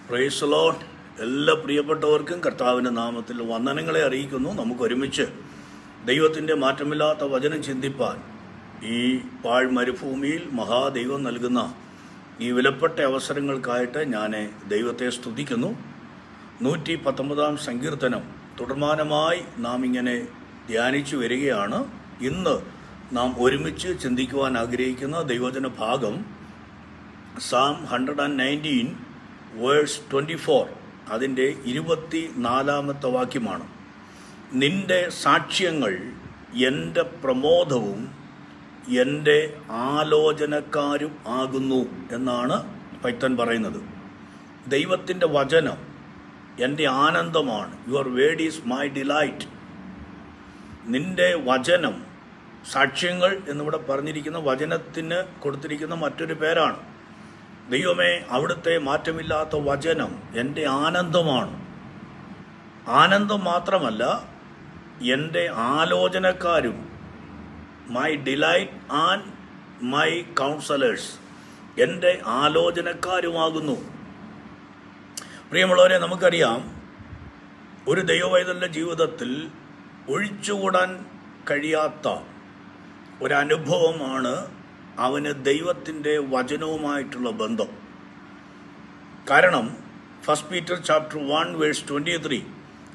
Praise the Lord. എല്ലാ പ്രിയപ്പെട്ടവർക്കും കർത്താവിൻ്റെ നാമത്തിൽ വന്ദനങ്ങളെ അറിയിക്കുന്നു. നമുക്കൊരുമിച്ച് ദൈവത്തിൻ്റെ മാറ്റമില്ലാത്ത വചനം ചിന്തിപ്പാൻ ഈ പാഴ്മരുഭൂമിയിൽ മഹാദൈവം നൽകുന്ന ഈ വിലപ്പെട്ട അവസരങ്ങൾക്കായിട്ട് ഞാൻ ദൈവത്തെ സ്തുതിക്കുന്നു. 119 സങ്കീർത്തനം തുടർമാനമായി നാം ഇങ്ങനെ ധ്യാനിച്ചു വരികയാണ്. ഇന്ന് നാം ഒരുമിച്ച് ചിന്തിക്കുവാൻ ആഗ്രഹിക്കുന്ന ദൈവവചന ഭാഗം സാം 119 വേഴ്സ് 24, അതിൻ്റെ 24 വാക്യമാണ്. നിന്റെ സാക്ഷ്യങ്ങൾ എൻ്റെ പ്രമോദവും എൻ്റെ ആലോചനക്കാരും ആകുന്നു എന്നാണ് പൈത്തൻ പറയുന്നത്. ദൈവത്തിൻ്റെ വചനം എൻ്റെ ആനന്ദമാണ്. Your word is my delight. നിന്റെ വചനം, സാക്ഷ്യങ്ങൾ എന്നിവിടെ പറഞ്ഞിരിക്കുന്ന വചനത്തിന് കൊടുത്തിരിക്കുന്ന മറ്റൊരു പേരാണ്. ദൈവമേ, അവിടുത്തെ മാറ്റമില്ലാത്ത വചനം എൻ്റെ ആനന്ദമാണ്. ആനന്ദം മാത്രമല്ല, എൻ്റെ ആലോചനക്കാരും, മൈ ഡിലൈറ്റ് ആൻഡ് മൈ കൗൺസലേഴ്സ്, എൻ്റെ ആലോചനക്കാരുമാകുന്നു. പ്രിയമുള്ളവരെ, നമുക്കറിയാം, ഒരു ദൈവവൈതലിൻ്റെ ജീവിതത്തിൽ ഒഴിച്ചുകൂടാൻ കഴിയാത്ത ഒരനുഭവമാണ് അവന് ദൈവത്തിൻ്റെ വചനവുമായിട്ടുള്ള ബന്ധം. കാരണം 1 പീറ്റർ ചാപ്റ്റർ 1 വേഴ്സ് 23,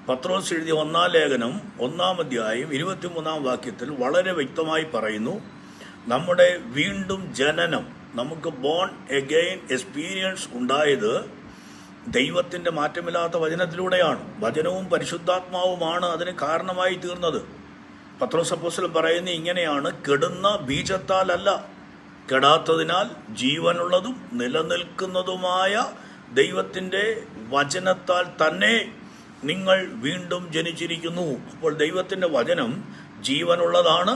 പത്രോസ് എഴുതിയ 1-ാം ലേഖനം 1-ാം അധ്യായം 23-ാം വാക്യത്തിൽ വളരെ വ്യക്തമായി പറയുന്നു, നമ്മുടെ വീണ്ടും ജനനം, നമുക്ക് ബോൺ എഗെയിൻ എക്സ്പീരിയൻസ് ഉണ്ടായത് ദൈവത്തിൻ്റെ മാറ്റമില്ലാത്ത വചനത്തിലൂടെയാണ്. വചനവും പരിശുദ്ധാത്മാവുമാണ് അതിന് കാരണമായി തീർന്നത്. പത്രോസ് അപ്പോസ്തലൻ പറയുന്നത് ഇങ്ങനെയാണ്: കെടുന്ന ബീജത്താലല്ല, കെടാത്തതിനാൽ ജീവനുള്ളതും നിലനിൽക്കുന്നതുമായ ദൈവത്തിൻ്റെ വചനത്താൽ തന്നെ നിങ്ങൾ വീണ്ടും ജനിച്ചിരിക്കുന്നു. അപ്പോൾ ദൈവത്തിൻ്റെ വചനം ജീവനുള്ളതാണ്,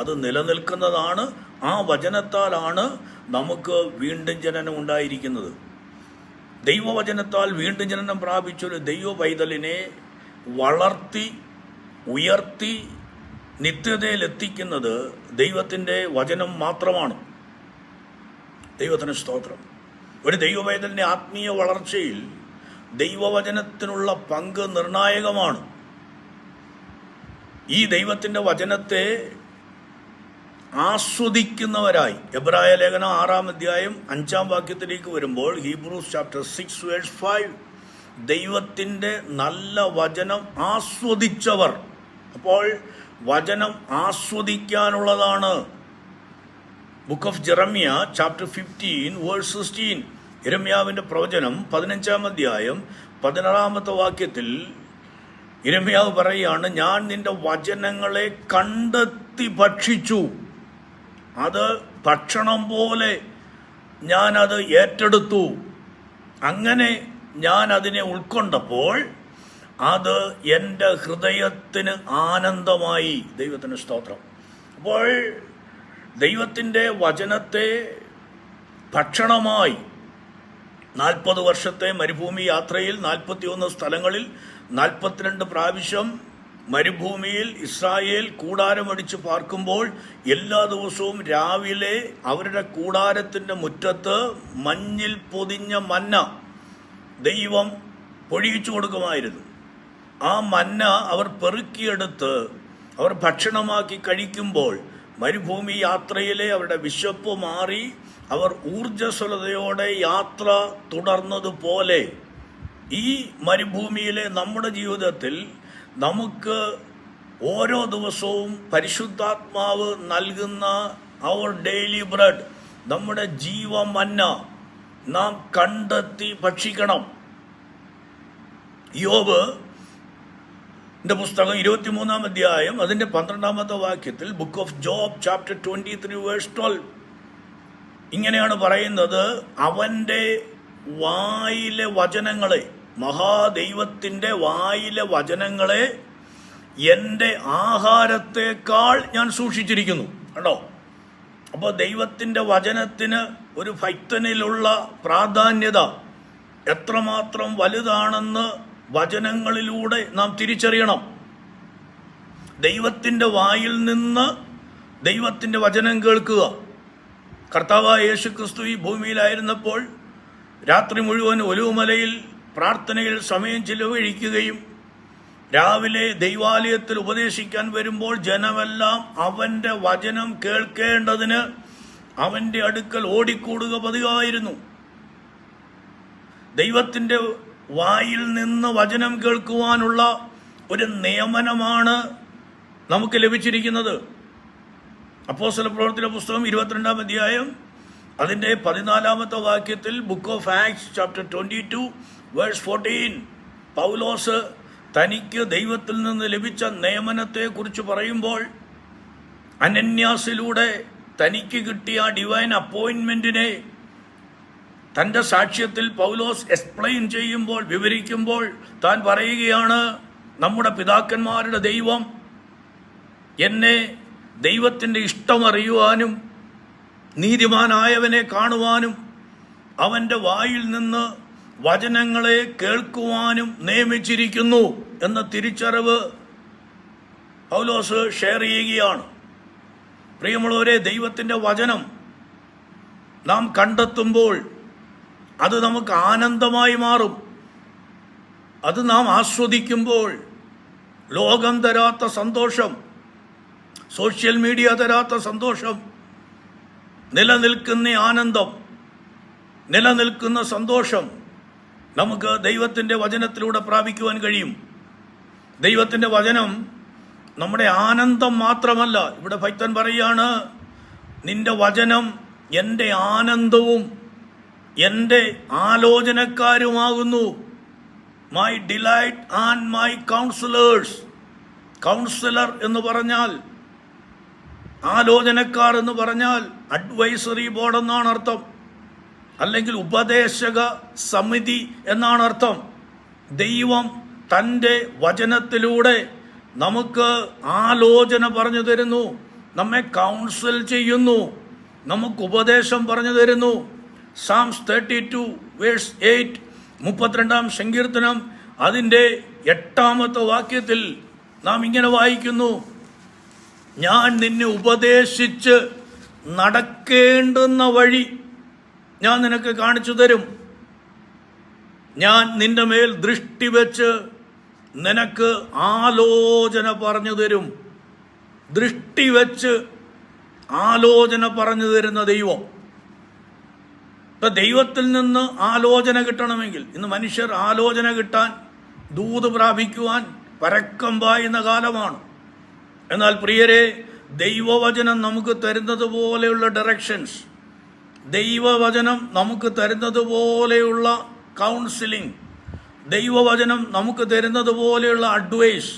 അത് നിലനിൽക്കുന്നതാണ്. ആ വചനത്താലാണ് നമുക്ക് വീണ്ടും ജനനം ഉണ്ടായിരിക്കുന്നത്. ദൈവവചനത്താൽ വീണ്ടും ജനനം പ്രാപിച്ചൊരു ദൈവ പൈതലിനെ വളർത്തി ഉയർത്തി നിത്യതയിലെത്തിക്കുന്നത് ദൈവത്തിൻ്റെ വചനം മാത്രമാണ്. ദൈവത്തിന് സ്തോത്രം. ഒരു ദൈവവൈതലിൻ്റെ ആത്മീയ വളർച്ചയിൽ ദൈവവചനത്തിനുള്ള പങ്ക് നിർണായകമാണ്. ഈ ദൈവത്തിൻ്റെ വചനത്തെ ആസ്വദിക്കുന്നവരായി, എബ്രായ ലേഖനം 6-ാം അധ്യായം 5-ാം വാക്യത്തിലേക്ക് വരുമ്പോൾ, ഹീബ്രൂസ് ചാപ്റ്റർ 6 വേഴ്സ് 5, ദൈവത്തിൻ്റെ നല്ല വചനം ആസ്വദിച്ചവർ. അപ്പോൾ വചനം ആസ്വദിക്കാനുള്ളതാണ്. Book of Jeremiah chapter 15 verse 16, യിരെമ്യാവിൻ്റെ പ്രവചനം 15-ാം അധ്യായം 16-ാമത്തെ വാക്യത്തിൽ യിരെമ്യാവ് പറയുകയാണ്, ഞാൻ നിന്റെ വചനങ്ങളെ കണ്ടെത്തി ഭക്ഷിച്ചു. അത് ഭക്ഷണം പോലെ ഞാനത് ഏറ്റെടുത്തു. അങ്ങനെ ഞാൻ അതിനെ ഉൾക്കൊണ്ടപ്പോൾ അത് എൻ്റെ ഹൃദയത്തിന് ആനന്ദമായി. ദൈവത്തിന് സ്തോത്രം. അപ്പോൾ ദൈവത്തിൻ്റെ വചനത്തെ ഭക്ഷണമായി 40 വർഷത്തെ മരുഭൂമി യാത്രയിൽ 41 സ്ഥലങ്ങളിൽ 42 പ്രാവശ്യം മരുഭൂമിയിൽ ഇസ്രായേൽ കൂടാരമടിച്ച് പാർക്കുമ്പോൾ എല്ലാ ദിവസവും രാവിലെ അവരുടെ കൂടാരത്തിൻ്റെ മുറ്റത്ത് മഞ്ഞിൽ പൊതിഞ്ഞ മന്ന ദൈവം പൊഴിയിച്ചു കൊടുക്കുമായിരുന്നു. ആ മന്ന അവർ പെറുക്കിയെടുത്ത് അവർ ഭക്ഷണമാക്കി കഴിക്കുമ്പോൾ മരുഭൂമി യാത്രയിലെ അവരുടെ വിശപ്പ് മാറി അവർ ഊർജ്ജസ്വലതയോടെ യാത്ര തുടർന്നതുപോലെ ഈ മരുഭൂമിയിലെ നമ്മുടെ ജീവിതത്തിൽ നമുക്ക് ഓരോ ദിവസവും പരിശുദ്ധാത്മാവ് നൽകുന്ന അവർ ഡെയിലി ബ്രെഡ്, നമ്മുടെ ജീവമന്ന നാം കണ്ടെത്തി ഭക്ഷിക്കണം. യോബ് പുസ്തകം 23-ാം അധ്യായം അതിൻ്റെ 12-ാമത്തെ വാക്യത്തിൽ, book of Job chapter 23 verse 12, ഇങ്ങനെയാണ് പറയുന്നത്, അവൻ്റെ വായിലെ വചനങ്ങളെ, മഹാദൈവത്തിൻ്റെ വായിലെ വചനങ്ങളെ എൻ്റെ ആഹാരത്തേക്കാൾ ഞാൻ സൂക്ഷിച്ചിരിക്കുന്നു. കണ്ടോ? അപ്പോൾ ദൈവത്തിൻ്റെ വചനത്തിന് ഒരു ഭക്തനിലുള്ള പ്രാധാന്യത എത്രമാത്രം വലുതാണെന്ന് വചനങ്ങളിലൂടെ നാം തിരിച്ചറിയണം. ദൈവത്തിൻ്റെ വായിൽ നിന്ന് ദൈവത്തിൻ്റെ വചനം കേൾക്കുക. കർത്താവായ യേശു ക്രിസ്തു ഈ ഭൂമിയിലായിരുന്നപ്പോൾ രാത്രി മുഴുവൻ ഒലിവുമലയിൽ പ്രാർത്ഥനയിൽ സമയം ചിലവഴിക്കുകയും രാവിലെ ദൈവാലയത്തിൽ ഉപദേശിക്കാൻ വരുമ്പോൾ ജനമെല്ലാം അവന്റെ വചനം കേൾക്കേണ്ടതിന് അവന്റെ അടുക്കൽ ഓടിക്കൂടുക പതിവായിരുന്നു. ദൈവത്തിന്റെ വായിൽ നിന്ന് വചനം കേൾക്കുവാനുള്ള ഒരു നിയമനമാണ് നമുക്ക് ലഭിച്ചിരിക്കുന്നത്. അപ്പോസ്തലപ്രവൃത്തിയുടെ പുസ്തകം 22-ാം അധ്യായം അതിന്റെ 14-ാമത്തെ വാക്യത്തിൽ book of Acts chapter 22 verse 14 പൗലോസ് തനിക്ക് ദൈവത്തിൽ നിന്ന് ലഭിച്ച നിയമനത്തെ കുറിച്ച് പറയുമ്പോൾ അനന്യാസിലൂടെ തനിക്ക് കിട്ടിയ ഡിവൈൻ അപ്പോയിന്റ്മെന്റിനെ തന്റെ സാക്ഷ്യത്തിൽ പൗലോസ് എക്സ്പ്ലെയിൻ ചെയ്യുമ്പോൾ, വിവരിക്കുമ്പോൾ താൻ പറയുകയാണ്, നമ്മുടെ പിതാക്കന്മാരുടെ ദൈവം എന്നെ ദൈവത്തിന്റെ ഇഷ്ടമറിയുവാനും നീതിമാനായവനെ കാണുവാനും അവന്റെ വായിൽ നിന്ന് വചനങ്ങളെ കേൾക്കുവാനും നിയമിച്ചിരിക്കുന്നു എന്ന തിരിച്ചറിവ് പൗലോസ് ഷെയർ ചെയ്യുകയാണ്. പ്രിയമുള്ളവരെ, ദൈവത്തിന്റെ വചനം നാം കണ്ടെത്തുമ്പോൾ അത് നമുക്ക് ആനന്ദമായി മാറും. അത് നാം ആസ്വദിക്കുമ്പോൾ ലോകം തരാത്ത സന്തോഷം, സോഷ്യൽ മീഡിയ തരാത്ത സന്തോഷം, നിലനിൽക്കുന്ന ആനന്ദം, നിലനിൽക്കുന്ന സന്തോഷം നമുക്ക് ദൈവത്തിൻ്റെ വചനത്തിലൂടെ പ്രാപിക്കുവാൻ കഴിയും. ദൈവത്തിൻ്റെ വചനം നമ്മുടെ ആനന്ദം മാത്രമല്ല. ഇവിടെ ഭക്തൻ പറയാണ്, നിന്റെ വചനം എൻ്റെ ആനന്ദവും എൻ്റെ ആലോചനക്കാരുമാകുന്നു. My delight and my counsellors. Counsellor എന്ന് പറഞ്ഞാൽ, ആലോചനക്കാർ എന്ന് പറഞ്ഞാൽ അഡ്വൈസറി ബോർഡ് എന്നാണ് അർത്ഥം, അല്ലെങ്കിൽ ഉപദേശക സമിതി എന്നാണ് അർത്ഥം. ദൈവം തൻ്റെ വചനത്തിലൂടെ നമുക്ക് ആലോചന പറഞ്ഞു തരുന്നു, നമ്മെ കൗൺസിൽ ചെയ്യുന്നു, നമുക്ക് ഉപദേശം പറഞ്ഞു തരുന്നു. സാംസ് 32 വേഴ്സ് 8, 32-ാം സങ്കീർത്തനം അതിൻ്റെ 8-ാമത്തെ വാക്യത്തിൽ നാം ഇങ്ങനെ വായിക്കുന്നു, ഞാൻ നിന്നെ ഉപദേശിച്ച് നടക്കേണ്ടുന്ന വഴി ഞാൻ നിനക്ക് കാണിച്ചു തരും. ഞാൻ നിന്റെ മേൽ ദൃഷ്ടി വെച്ച് നിനക്ക് ആലോചന പറഞ്ഞു തരും. ദൃഷ്ടി വെച്ച് ആലോചന പറഞ്ഞു തരുന്ന ദൈവം. ഇപ്പൊ ദൈവത്തിൽ നിന്ന് ആലോചന കിട്ടണമെങ്കിൽ, ഇന്ന് മനുഷ്യർ ആലോചന കിട്ടാൻ, ദൂത് പ്രാപിക്കുവാൻ പരക്കം പായുന്ന കാലമാണ്. എന്നാൽ പ്രിയരെ, ദൈവവചനം നമുക്ക് തരുന്നത് പോലെയുള്ള ഡയറക്ഷൻസ്, ദൈവവചനം നമുക്ക് തരുന്നത് പോലെയുള്ള കൗൺസിലിംഗ്, ദൈവവചനം നമുക്ക് തരുന്നത് പോലെയുള്ള അഡ്വൈസ്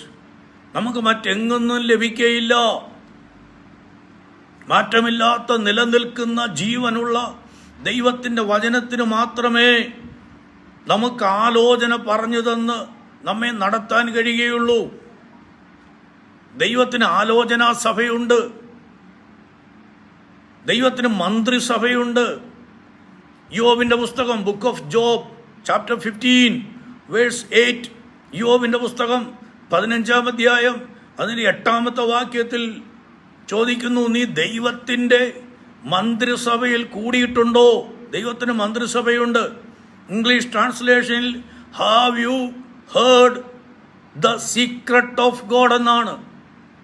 നമുക്ക് മറ്റെങ്ങൊന്നും ലഭിക്കുകയില്ല. മാറ്റമില്ലാത്ത നിലനിൽക്കുന്ന ജീവനുള്ള ദൈവത്തിൻ്റെ വചനത്തിന് മാത്രമേ നമുക്ക് ആലോചന പറഞ്ഞു തന്ന് നമ്മെ നടത്താൻ കഴിയുകയുള്ളൂ. ദൈവത്തിന് ആലോചനാ സഭയുണ്ട്, ദൈവത്തിന് മന്ത്രിസഭയുണ്ട്. യോബിന്റെ പുസ്തകം book of Job chapter 15 verse 8, യോബിന്റെ പുസ്തകം 15-ാം അധ്യായം അതിൻ്റെ 8-ാമത്തെ വാക്യത്തിൽ ചോദിക്കുന്നു, നീ ദൈവത്തിൻ്റെ മന്ത്രിസഭയിൽ കൂടിയിട്ടുണ്ടോ? ദൈവത്തിന് മന്ത്രിസഭയുണ്ട്. ഇംഗ്ലീഷ് ട്രാൻസ്ലേഷനിൽ have you heard the secret of God എന്നാണ്.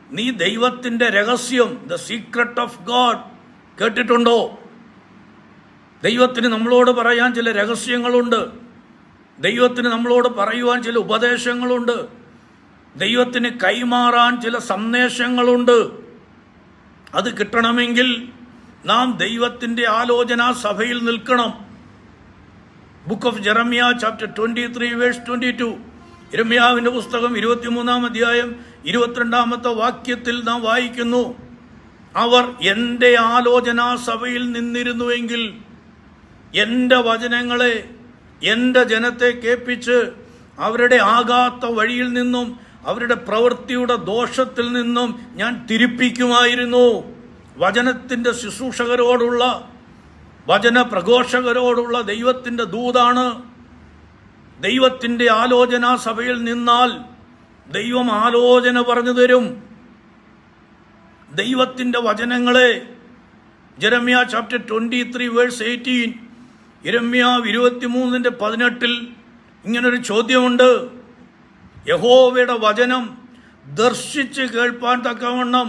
നീ ദൈവത്തിൻ്റെ രഹസ്യം, ദ സീക്രട്ട് ഓഫ് ഗോഡ് കേട്ടിട്ടുണ്ടോ? ദൈവത്തിന് നമ്മളോട് പറയാൻ ചില രഹസ്യങ്ങളുണ്ട്, ദൈവത്തിന് നമ്മളോട് പറയുവാൻ ചില ഉപദേശങ്ങളുണ്ട്, ദൈവത്തിന് കൈമാറാൻ ചില സന്ദേശങ്ങളുണ്ട്. അത് കിട്ടണമെങ്കിൽ നാം ദൈവത്തിൻ്റെ ആലോചനാ സഭയിൽ നിൽക്കണം. Book of Jeremiah chapter 23 verse 22, യിരെമ്യാവിന്റെ പുസ്തകം 23-ാം അധ്യായം 22-ാമത്തെ വാക്യത്തിൽ നാം വായിക്കുന്നു, അവർ എൻ്റെ ആലോചനാ സഭയിൽ നിന്നിരുന്നുവെങ്കിൽ എൻ്റെ വചനങ്ങളെ എൻ്റെ ജനത്തെ കേൾപ്പിച്ച് അവരുടെ ആകാത്ത വഴിയിൽ നിന്നും അവരുടെ പ്രവൃത്തിയുടെ ദോഷത്തിൽ നിന്നും ഞാൻ തിരിപ്പിക്കുമായിരുന്നു. വചനത്തിൻ്റെ ശുശ്രൂഷകരോടുള്ള, വചന പ്രഘോഷകരോടുള്ള ദൈവത്തിൻ്റെ ദൂതാണ്. ദൈവത്തിൻ്റെ ആലോചനാ സഭയിൽ നിന്നാൽ ദൈവം ആലോചന പറഞ്ഞു തരും. ദൈവത്തിൻ്റെ വചനങ്ങളെ ജെറമ്യ ചാപ്റ്റർ 23 വേഴ്സ് 18, യിരെമ്യാവ് 23-ന്റെ 18 ഇങ്ങനൊരു ചോദ്യമുണ്ട്. യഹോവയുടെ വചനം ദർശിച്ച് കേൾപ്പാൻ തക്കവണ്ണം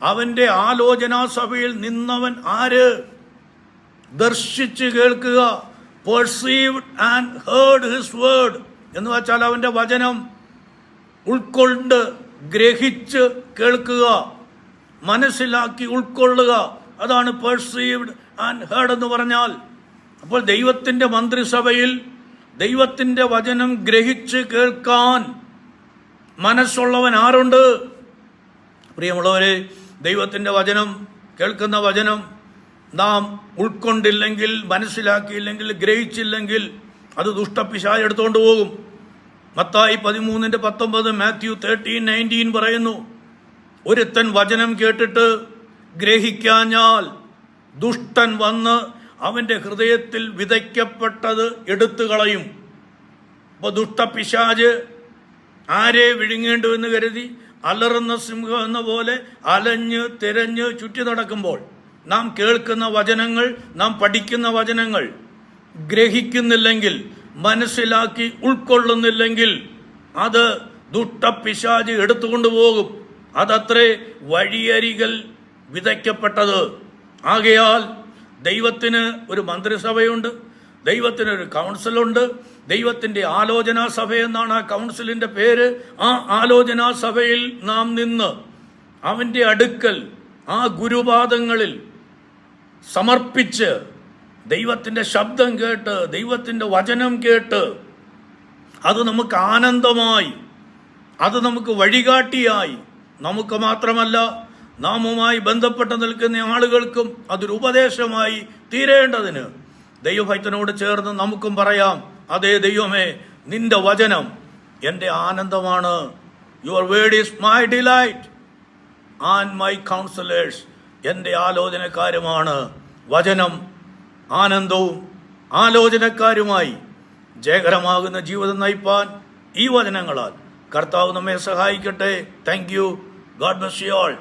അവൻ്റെ ആലോചനാ സഭയിൽ നിന്നവൻ ആര്? ദർശിച്ച് കേൾക്കുക. Perceived and heard his word എന്ന് വെച്ചാൽ അവൻ്റെ വചനം ഉൾക്കൊണ്ട് ഗ്രഹിച്ച് കേൾക്കുക, മനസ്സിലാക്കി ഉൾക്കൊള്ളുക. അതാണ് പെർസീവ്ഡ് ആൻഡ് ഹേർഡ് എന്ന് പറഞ്ഞാൽ. അപ്പോൾ ദൈവത്തിൻ്റെ മന്ത്രിസഭയിൽ ദൈവത്തിൻ്റെ വചനം ഗ്രഹിച്ച് കേൾക്കാൻ മനസ്സുള്ളവൻ ആരുണ്ട്? പ്രിയമുള്ളവരെ, ദൈവത്തിൻ്റെ വചനം, കേൾക്കുന്ന വചനം നാം ഉൾക്കൊണ്ടില്ലെങ്കിൽ, മനസ്സിലാക്കിയില്ലെങ്കിൽ, ഗ്രഹിച്ചില്ലെങ്കിൽ അത് ദുഷ്ടപിശാച് എടുത്തുകൊണ്ട് പോകും. മത്തായി 13:19, മാത്യു 13:19 പറയുന്നു, ഒരുത്തൻ വചനം കേട്ടിട്ട് ഗ്രഹിക്കാഞ്ഞാൽ ദുഷ്ടൻ വന്ന് അവൻ്റെ ഹൃദയത്തിൽ വിതയ്ക്കപ്പെട്ടത് എടുത്തു കളയും. അപ്പോൾ ദുഷ്ടപിശാച് ആരെ വിഴുങ്ങേണ്ടുവെന്ന് കരുതി അലറുന്ന സിംഹം എന്ന പോലെ അലഞ്ഞ് തിരഞ്ഞ് ചുറ്റി നടക്കുമ്പോൾ നാം കേൾക്കുന്ന വചനങ്ങൾ, നാം പഠിക്കുന്ന വചനങ്ങൾ ഗ്രഹിക്കുന്നില്ലെങ്കിൽ, മനസ്സിലാക്കി ഉൾക്കൊള്ളുന്നില്ലെങ്കിൽ അത് ദുഷ്ടപിശാച് എടുത്തുകൊണ്ടുപോകും. അതത്രേ വഴിയരികൾ വിതയ്ക്കപ്പെട്ടത്. ആകയാൽ ദൈവത്തിന് ഒരു മന്ത്രിസഭയുണ്ട്, ദൈവത്തിനൊരു കൗൺസിലുണ്ട്. ദൈവത്തിൻ്റെ ആലോചനാ സഭ എന്നാണ് ആ കൗൺസിലിൻ്റെ പേര്. ആ ആലോചനാ സഭയിൽ നാം നിന്ന് അവൻ്റെ അടുക്കൽ ആ ഗുരുപാദങ്ങളിൽ സമർപ്പിച്ച് ദൈവത്തിൻ്റെ ശബ്ദം കേട്ട്, ദൈവത്തിൻ്റെ വചനം കേട്ട്, അത് നമുക്ക് ആനന്ദമായി, അത് നമുക്ക് വഴികാട്ടിയായി, നമുക്ക് മാത്രമല്ല നാമുമായി ബന്ധപ്പെട്ട് നിൽക്കുന്ന ആളുകൾക്കും അതൊരു ഉപദേശമായി തീരേണ്ടതിന് ദൈവഭക്തനോട് ചേർന്ന് നമുക്കും പറയാം, അതേ ദൈവമേ, നിന്റെ വചനം എൻ്റെ ആനന്ദമാണ്. Your word is my delight and my counsellors. എൻ്റെ ആലോചനക്കാരുമാണ്. വചനം ആനന്ദവും ആലോചനക്കാരുമായി ജയകരമാകുന്ന ജീവിതം നയിപ്പാൻ ഈ വചനങ്ങളാൽ കർത്താവ് നമ്മെ സഹായിക്കട്ടെ. Thank you. God bless you all.